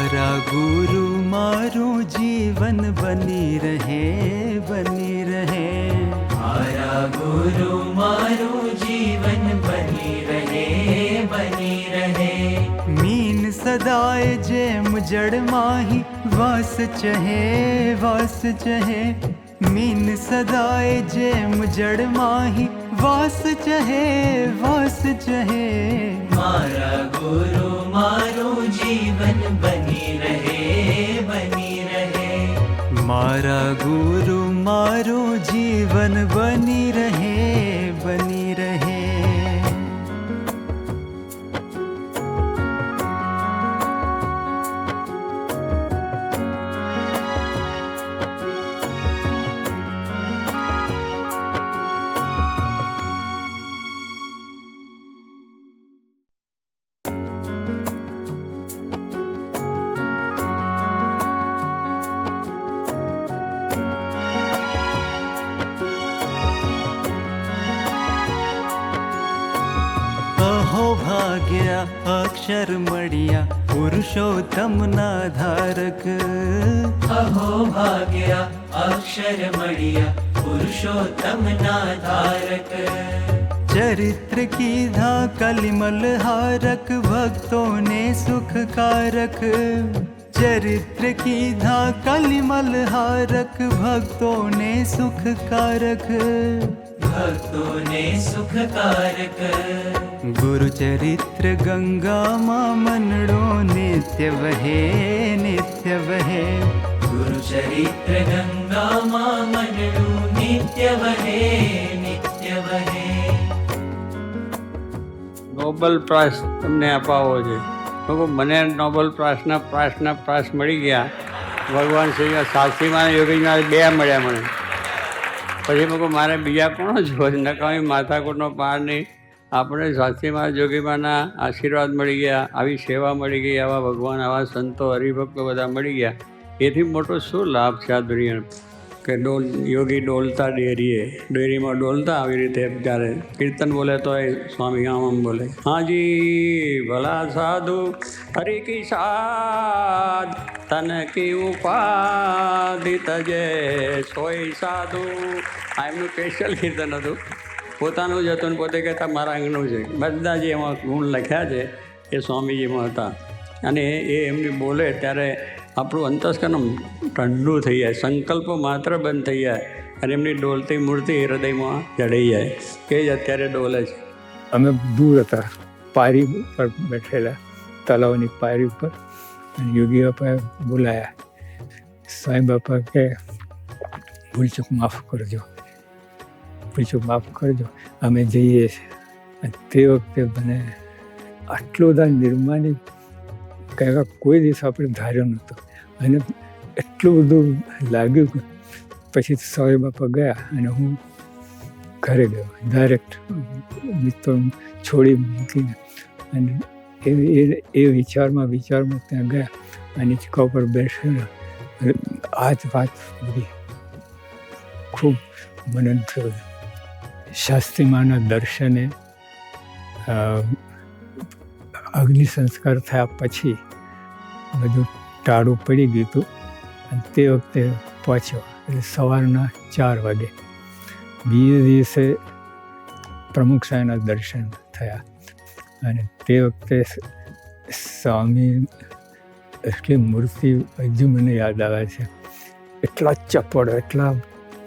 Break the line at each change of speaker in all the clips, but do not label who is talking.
મારા ગુરુ મારું જીવન બની રહે, બની રહે.
મારા ગુરુ મારું જીવન બની રહે, બની રહે.
મીન સદાય જેમ જળમાહી વાસ ચહે, વાસ ચહે. મીન સદાય જેમ જળમાહી વાસ ચહે, વાસ ચહે.
મારા ગુરુ મારું જીવન બની રહે, બની રહે.
મારા ગુરુ મારું જીવન બની રહે, બની રહે. અહો ભાગ્યા અક્ષર મળ્યા પુરુષોત્તમના ધારક.
અહો ભાગ્યા અક્ષર મળ્યા પુરુષોત્તમના ધારક.
ચરિત્ર કીધા કલિમલ હારક ભક્તોને સુખકારક. ચરિત્ર કીધા કલિમલ હારક ભક્તોને સુખકારક.
ભક્તોને સુખકારક.
ગુરુ ચરિત્ર ગંગામાં મનડો નિત્ય વહે, નિત્ય વહે.
ગુરુ ચરિત્ર ગંગામાં મનડું નિત્ય વહે, નિત્ય વહે.
નોબલ પ્રાઇઝ તમને અપાવો છે. તો મને નોબલ પ્રાઇઝ મળી ગયા. ભગવાન શ્રી શાસ્ત્રીમાં યોગીમાં બે મળ્યા મને. પછી મેં કહું મારે બીજા કોણ જોવે છે, નકામી માથાકૂટનો પાર નહીં. આપણે શાસ્ત્રીમાં જોગીમાના આશીર્વાદ મળી ગયા, આવી સેવા મળી ગઈ, આવા ભગવાન, આવા સંતો, હરિભક્તો બધા મળી ગયા. એથી મોટો શું લાભ છે આ દુનિયાનો? કે યોગી ડોલતા ડેરીમાં ડોલતા આવી રીતે જ્યારે કીર્તન બોલે તો એ સ્વામી આમ બોલે, હાજી ભલા સાધુ હરિ કી સાધ તન કી ઉપાધિ તજે સોય સાધુ. આ એમનું સ્પેશિયલ કીર્તન હતું, પોતાનું જ હતું ને પોતે કહેતા મારા અંગનું છે. બધા જે એમાં ગુણ લખ્યા છે એ સ્વામીજીમાં હતા. અને એ એમની બોલે ત્યારે આપણું અંતસ્કરણ ઠંડુ થઈ જાય, સંકલ્પો માત્ર બંધ થઈ જાય અને એમની ડોલતી મૂર્તિ હૃદયમાં જડાઈ જાય. કે જ અત્યારે ડોલે છે.
અમે દૂર હતા, પારી પર બેઠેલા, તલાવની પારી ઉપર. અને યોગી બાપાએ બોલાયા. સાંઈ બાપા કે ભૂલચૂક માફ કરજો, ભૂલચૂક માફ કરજો, અમે જઈએ છીએ. અને તે વખતે મને આટલો બધા નિર્માની કહેવા કોઈ દિવસ આપણે ધાર્યો નહોતો. અને એટલું બધું લાગ્યું કે પછી સાંઈ બાપા ગયા અને હું ઘરે ગયો ડાયરેક્ટ, મિત્રો છોડી મૂકીને. અને એ વિચારમાં ત્યાં ગયા અને ચીકા ઉપર બેસેલા. આ જ વાત બધી ખૂબ મનન થયું. શાસ્ત્રીમાના દર્શને અગ્નિ સંસ્કાર થયા પછી બધું ટાળું પડી ગયું હતું. અને તે વખતે પહોંચ્યો એટલે સવારના 4 વાગે. બીજે દિવસે પ્રમુખ સાહેબના દર્શન થયા. અને તે વખતે સ્વામી એટલી મૂર્તિ હજુ મને યાદ આવે છે. એટલા ચપળ, એટલા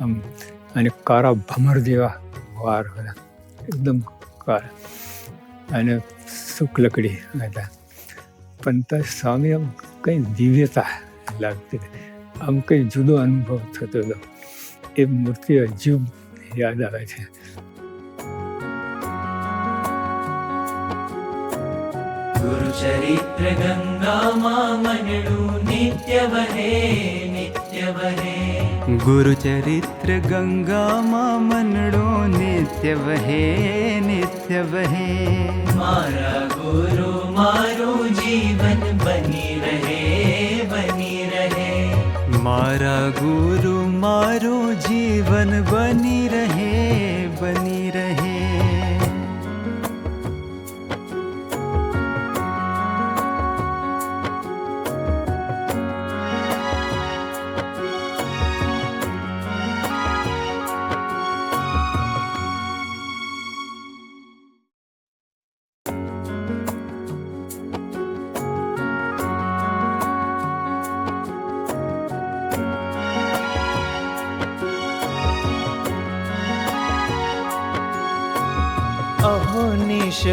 આમ, અને કારા ભમર જેવા વાર હતા, એકદમ કારા, અને શુક્લકડી હતા. પણ ત્યાં સ્વામી આમ કંઈ દિવ્યતા લાગતી હતી, આમ કંઈ જુદો અનુભવ થતો હતો. એ મૂર્તિ હજુ યાદ આવે છે.
ગુરુ ચરિત્ર ગંગામાં મનડું નિત્ય વહે, નિત્ય વહે.
ગુરુ ચરિત્ર ગંગામાં મનડો નિત્ય વહે, નિત્ય વહે.
મારા ગુરુ મારું જીવન બની રહે, બની રહે.
મારા ગુરુ મારું જીવન બની રહે, બની રહે.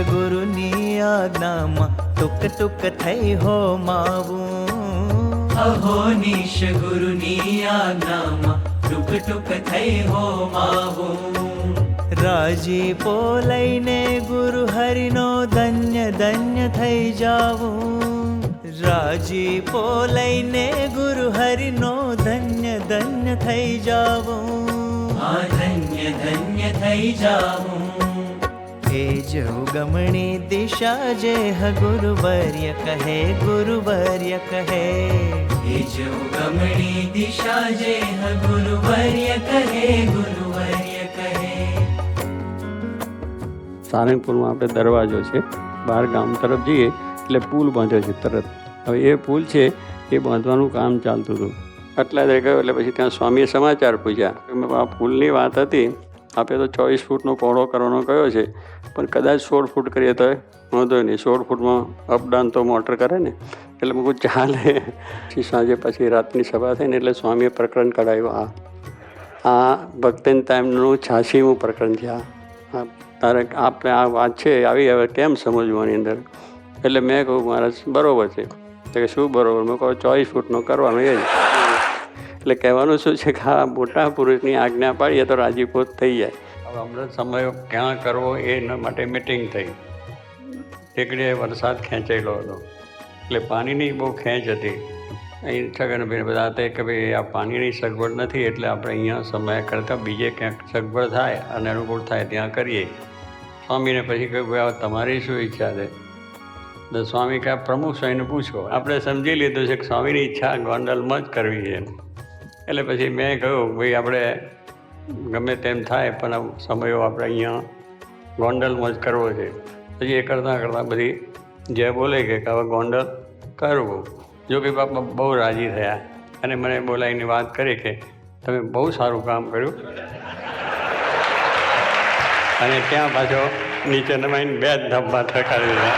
ગુરુની આજ્ઞામાં ટુક ટુક થઈ હો માવું
અહોનિશ ગુરુની આજ્ઞામાં ટુક ટુક થઈ હોમાવું
રાજીપો લઈને ગુરુ હરિનો ધન્ય ધન્ય થઈ જાવું રાજીપો લઈને ગુરુ હરિનો ધન્ય ધન્ય થઈ જાવું
આ ધન્ય ધન્ય થઈ જાવું
એ જ ઉગમણી દિશા જે ગુરુવર્ય કહે ગુરુવર્ય કહે
એ જો ગમણી દિશા જે ગુરુવર્ય કહે ગુરુવર્ય કહે
સારંગપુરમાં આપણે દરવાજો છે, બહાર ગામ તરફ જઈએ એટલે પુલ બાંધ્યો છે તરત. હવે એ પુલ છે એ બાંધવાનું કામ ચાલતું હતું. આટલા જ ગયો એટલે પછી ત્યાં સ્વામીએ સમાચાર પૂછ્યા. આ પુલની વાત હતી, આપણે તો 24 ફૂટનો પહોળો કરવાનો કયો છે, પણ કદાચ 16 ફૂટ કરીએ તો વાંધો નહીં. 16 ફૂટમાં અપડાઉન તો મોટર કરે ને, એટલે મેં કહું ચાલે. પછી સાંજે પછી રાતની સભા થઈ ને એટલે સ્વામીએ પ્રકરણ કઢાવ્યું. આ ભક્તિન ટાઈમનું 86મું પ્રકરણ છે. આ તારે આપણે આ વાત છે આવી હવે કેમ સમજવાની અંદર. એટલે મેં કહું મહારાજ બરાબર છે. કે શું બરાબર? મેં કહું 24 ફૂટનો કરવાનો એ જ. એટલે કહેવાનું શું છે કે આ મોટા પુરુષની આજ્ઞા પાડીએ તો રાજીપો થઈ જાય. હવે અમૃત સમય ક્યાં કરવો એના માટે મિટિંગ થઈ. ટેકડીએ વરસાદ ખેંચાયેલો હતો એટલે પાણીની બહુ ખેંચ હતી. અહીં છગનભાઈ બધા હતા કે ભાઈ આ પાણીની સગવડ નથી એટલે આપણે અહીંયા સમય કરતાં બીજે ક્યાંક સગવડ થાય અને અનુકૂળ થાય ત્યાં કરીએ. સ્વામીને પછી કહ્યું ભાઈ તમારી શું ઈચ્છા છે? તો સ્વામી કહે પ્રમુખ સ્વામીને પૂછો. આપણે સમજી લીધું છે કે સ્વામીની ઈચ્છા ગોંડલમાં જ કરવી છે. એટલે પછી મેં કહ્યું ભાઈ આપણે ગમે તેમ થાય પણ સમયો આપણે અહીંયા ગોંડલમાં જ કરવો છે. પછી એ કરતાં કરતાં બધી જે બોલે કે હવે ગોંડલ કરવું. જો કે બાપા બહુ રાજી થયા અને મને બોલાવીને વાત કરી કે તમે બહુ સારું કામ કર્યું. અને ત્યાં પાછો નીચે નમાઈને 2 ધબ્બા થકાવી દીધા.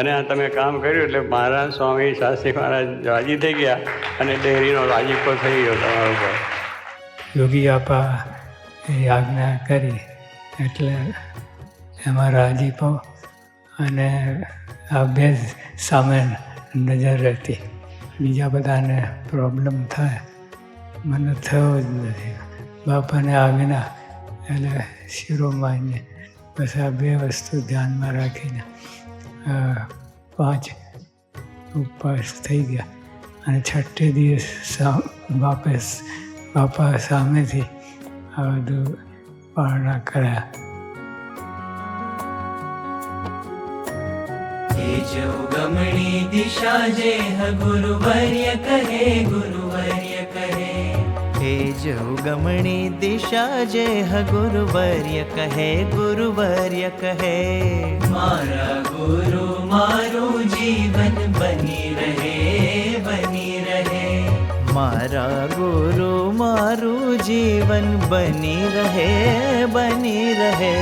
અને આ તમે કામ કર્યું એટલે મહારાજ સ્વામી શાસ્ત્રી મહારાજ રાજી થઈ ગયા અને ડેરીનો રાજીપો થઈ ગયો તમારા ઉપર.
યોગી આપા એ આજ્ઞા કરી એટલે એમાં રાજીપો અને આ બે સામે નજર રહેતી. બીજા બધાને પ્રોબ્લેમ થાય, મને થયો જ નથી. બાપાને આજ્ઞા એટલે શિરોમાન્ય. બસ આ 2 વસ્તુ ધ્યાનમાં રાખીને 5 ઉપવાસ થઈ ગયા. અને 6 દિવસ બાપા સામેથી આ બધું પારણા કર્યા.
એ જો ગમણી દિશા જે ગુરુવર્ય કહે ગુરુવર્ય કહે
એ જ ઉગમણી દિશા જે ગુરુવર્ય કહે ગુરુવર્ય કહે
મારા ગુરુ મારું જીવન બની રહે બની રહે
મારા ગુરુ મારું જીવન બની રહે બની રહે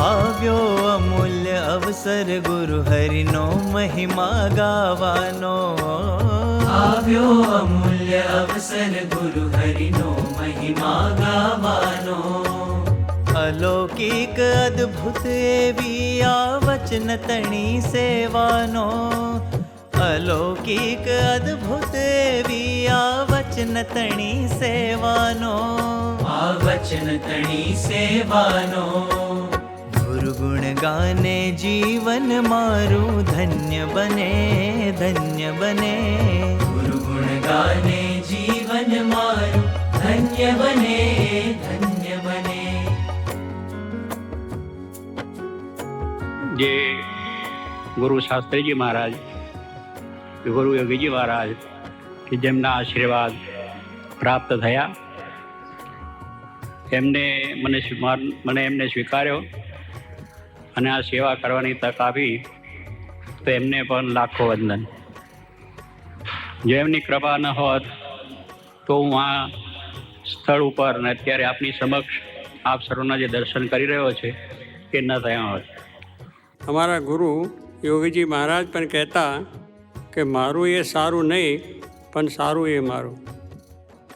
આવ્યો અમૂલ્ય અવસર ગુરુ હરિનો મહિમા ગાવાનો
આવ્યો અમૂલ્ય અવસર ગુરુ હરિનો મહિમા ગાવાનો
અલૌકિક અદ્ભુત એવી આ વચન તણી સેવાનો અલૌકિક અદ્ભુત એવી આ વચન તણી સેવાનો
આ વચન તણી સેવાનો
ગુરુ ગુણ ગાને જીવન મારું ધન્ય બને ધન્ય બને
ગુરુ ગુણ ગાને જીવન મારું ધન્ય બને ધન્ય બને
જે ગુરુ શાસ્ત્રીજી મહારાજ, ગુરુ યોગીજી મહારાજ કે જેમના આશીર્વાદ પ્રાપ્ત થયા, એમને મને એમને સ્વીકાર્યો અને આ સેવા કરવાની તક આપી તો એમને પણ લાખો વંદન. જો એમની કૃપા ન હોત તો હું આ સ્થળ ઉપર ને અત્યારે આપની સમક્ષ આપ સર્વના જે દર્શન કરી રહ્યો છે એ ન થયા હોત. અમારા ગુરુ યોગીજી મહારાજ પણ કહેતા કે મારું એ સારું નહીં પણ સારું એ મારું.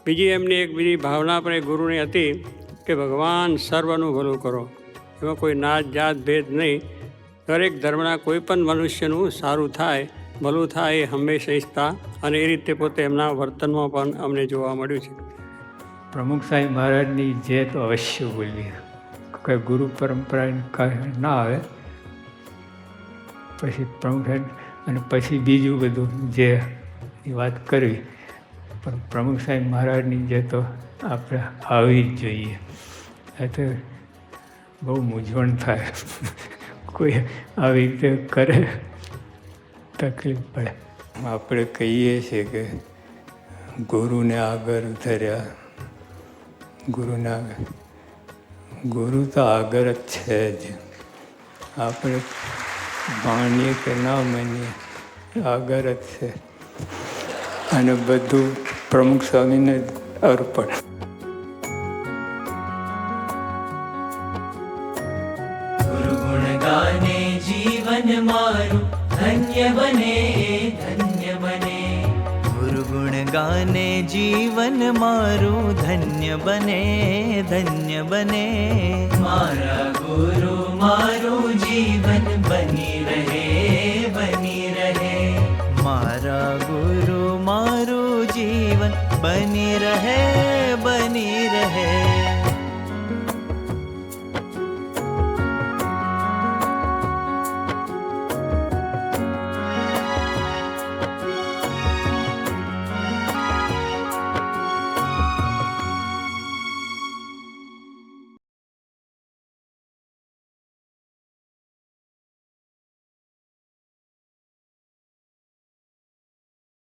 બીજી એમની એક બીજી ભાવના પણ એ ગુરુની હતી કે ભગવાન સર્વનું ભલું કરો. એમાં કોઈ નાત જાત ભેદ નહીં, દરેક ધર્મના કોઈ પણ મનુષ્યનું સારું થાય ભલું થાય એ હંમેશા ઈચ્છતા અને એ રીતે પોતે એમના વર્તનમાં પણ અમને જોવા મળ્યું છે.
પ્રમુખ સાહેબ મહારાજની જે તો અવશ્ય બોલવી, કોઈ ગુરુ પરંપરા ના આવે પછી પ્રમુખ સાહેબ અને પછી બીજું બધું જે વાત કરવી, પણ પ્રમુખ સાહેબ મહારાજની જે તો આપણે આવી જ જોઈએ. એ તો બહુ મૂંઝવણ થાય, કોઈ આવી રીતે કરે તકલીફ પડે. આપણે કહીએ છીએ કે ગુરુને આગળ ઉતર્યા, ગુરુને આગળ, ગુરુ તો આગળ જ છે જ. આપણે માનીએ કે ના માનીએ આગળ જ છે અને બધું પ્રમુખ સ્વામીને અર્પણ.
ગુરુ ગુણ ગાને જીવન મારું ધન્ય બને, ધન્ય બને.
ગુરુ ગુણ ગાને જીવન મારું ધન્ય બને, ધન્ય બને.
મારા ગુરુ મારું જીવન બની રહે,